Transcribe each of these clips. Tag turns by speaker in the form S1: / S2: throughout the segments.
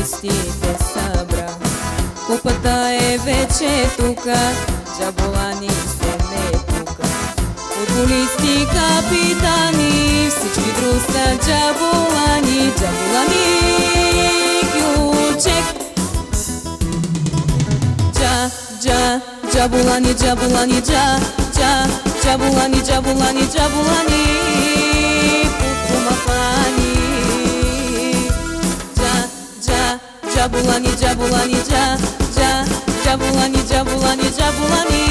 S1: футболистите събра. Купата е вече тука, Джаболани се не пука. Футболисти, капитани, всички друг са Джаболани. Джаболани, Кючек. Джаболани, Джаболани, Джаболани, Джаболани, Джаболани, Пукумафани. Джаболани, Джаболани, Джаболани, Джаболани, Джаболани,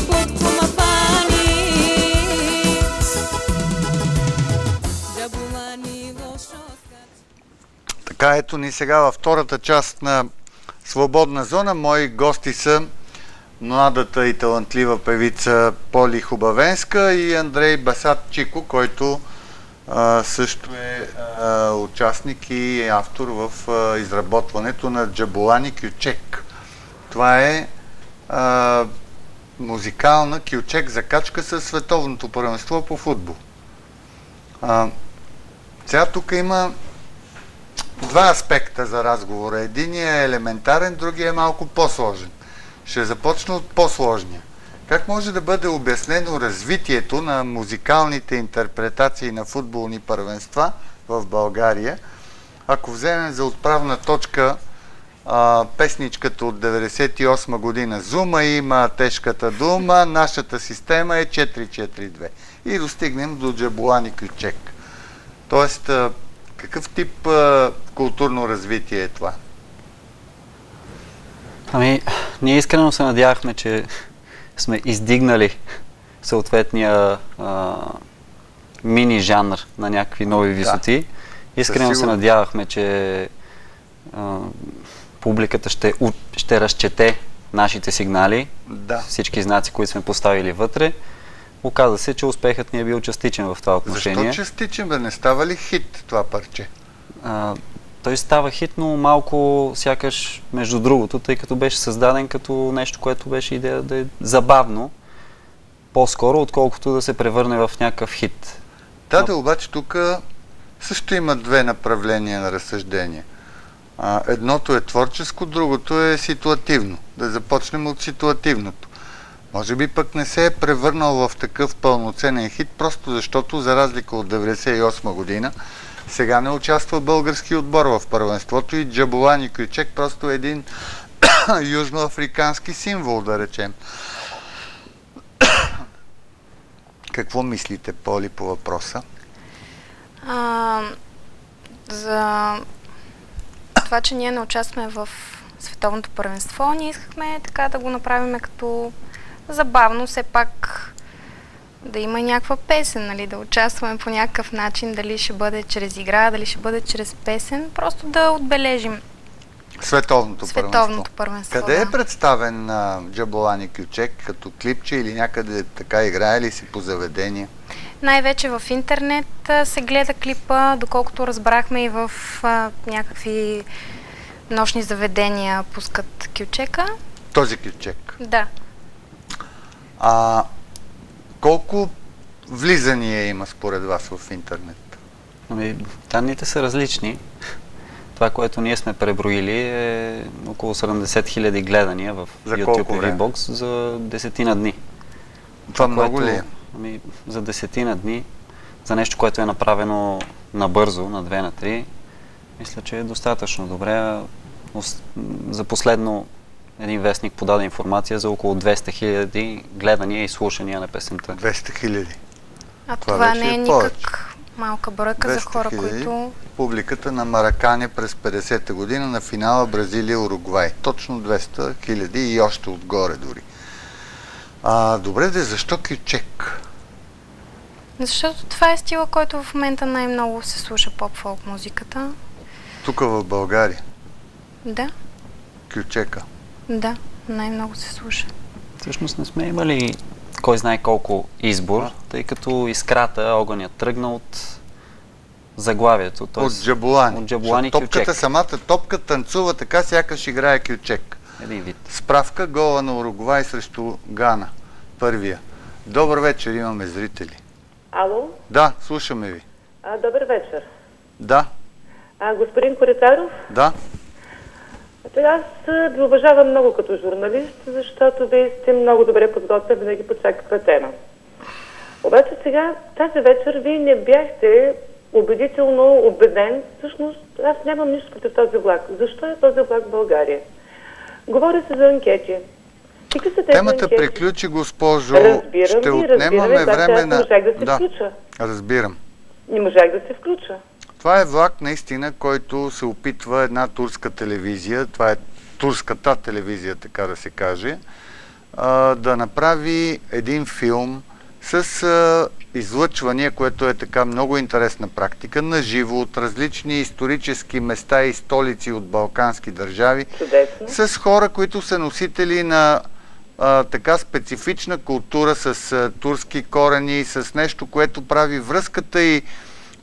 S1: Пукумафани. Джаболани, лошо.
S2: Така, ето ни сега във втората част на Свободна зона. Мои гости са младата и талантлива певица Поли Хубавенска и Андрей Басатчико, който също е участник и автор в изработването на Джаболани Кючек. Това е музикална кючек закачка със световното първенство по футбол. Сега тук има два аспекта за разговора. Единият е елементарен, другият е малко по-сложен. Ще започна от по-сложния. Как може да бъде обяснено развитието на музикалните интерпретации на футболни първенства в България, ако вземем за отправна точка песничката от 98 година "Зума има тежката дума, нашата система е 4-4-2" и достигнем до Джаболани Кючек. Тоест, какъв тип културно развитие е това?
S3: Ами, ние искрено се надявахме, че сме издигнали съответния мини-жанр на някакви нови висоти. Да, искрено се надявахме, че публиката ще разчете нашите сигнали, всички знаци, които сме поставили вътре. Оказа се, че успехът ни е бил частичен в това отношение.
S2: Защо частичен, бе? Не става ли хит това парче?
S3: Той става хит, но малко сякаш между другото, тъй като беше създаден като нещо, което беше идея да е забавно, по-скоро, отколкото да се превърне в някакъв хит.
S2: Да, обаче тук също има две направления на разсъждение. Едното е творческо, другото е ситуативно. Да започнем от ситуативното. Може би пък не се е превърнал в такъв пълноценен хит, просто защото, за разлика от 1998 година, сега не участва български отбор в първенството и Джаболани Кючек просто е един южноафрикански символ, да речем. Какво мислите, Поли, по въпроса?
S4: За това, че ние не участваме в световното първенство, ние искахме така да го направим като забавно, все пак да има някаква песен, нали, да участваме по някакъв начин, дали ще бъде чрез игра, дали ще бъде чрез песен, просто да отбележим
S2: световното
S4: първенство.
S2: Къде е представен Джаболани Кючек, като клипче или някъде така играе ли си по заведения?
S4: Най-вече в интернет се гледа клипа, доколкото разбрахме и в някакви нощни заведения пускат Кючека.
S2: Този Кючек?
S4: Да.
S2: Колко влизания има според вас в интернет?
S3: Ами, данните са различни. Това, което ние сме преброили, е около 70 000 гледания в YouTube или Box за 10 дни.
S2: Това много ли е?
S3: Ами, за 10 дни, за нещо, което е направено набързо, на 2 на 3, мисля, че е достатъчно добре. За последно един вестник подаде информация за около 200 000 гледания и слушания на песента.
S2: 200 000?
S4: А това не е никак малка бройка за хора, които...
S2: Публиката на Маракане през 50-та година на финала Бразилия-Уругвай. Точно 200 000 и още отгоре дори. Добре, защо Кючек?
S4: Защото това е стила, който в момента най-много се слуша поп-фолк музиката.
S2: Тук в България?
S4: Да.
S2: Кючека?
S4: Да, най-много се слуша.
S3: Всъщност не сме имали кой знае колко избор, тъй като искрата, огънят тръгна от заглавието.
S2: От Джаболани.
S3: От Джаболани
S2: Кючек. Самата топка танцува така, сякаш играе Кючек.
S3: Един вид.
S2: Справка: гола на Уругвай срещу Гана. Първия. Добър вечер, имаме зрители.
S5: Ало?
S2: Да, слушаме ви.
S5: Добър вечер.
S2: Да.
S5: Господин Коритаров,
S2: Да.
S5: аз ви уважавам много като журналист, защото вие сте много добре подготвен винаги по всякаква тема. Обаче сега, тази вечер, вие не бяхте убедително убеден. Всъщност, аз нямам нищо против този влак. Защо е този влак в България? Говори се за анкети. Какви са тези
S2: Темата
S5: анкети?
S2: приключи, госпожо.
S5: Разбирам
S2: Ще
S5: ви,
S2: отнемаме време
S5: аз не можах да се
S2: Да,
S5: включа.
S2: разбирам.
S5: Не можах да се включа.
S2: Това е влак наистина, който се опитва една турска телевизия, това е турската телевизия, така да се каже, да направи един филм с излъчвания, което е така много интересна практика, на живо от различни исторически места и столици от балкански държави,
S5: Чудесно.
S2: с хора, които са носители на така специфична култура с турски корени, с нещо, което прави връзката и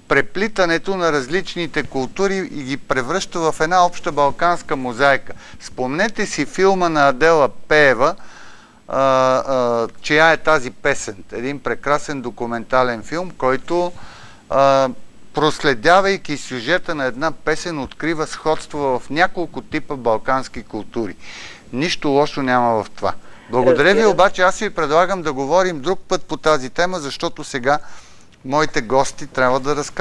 S2: преплитането на различните култури и ги превръща в една обща балканска мозайка. Спомнете си филма на Адела Пеева, чия е тази песен. Един прекрасен документален филм, който проследявайки сюжета на една песен, открива сходство в няколко типа балкански култури. Нищо лошо няма в това. Благодаря ви, обаче аз ви предлагам да говорим друг път по тази тема, защото сега моите гости трябва да разкажат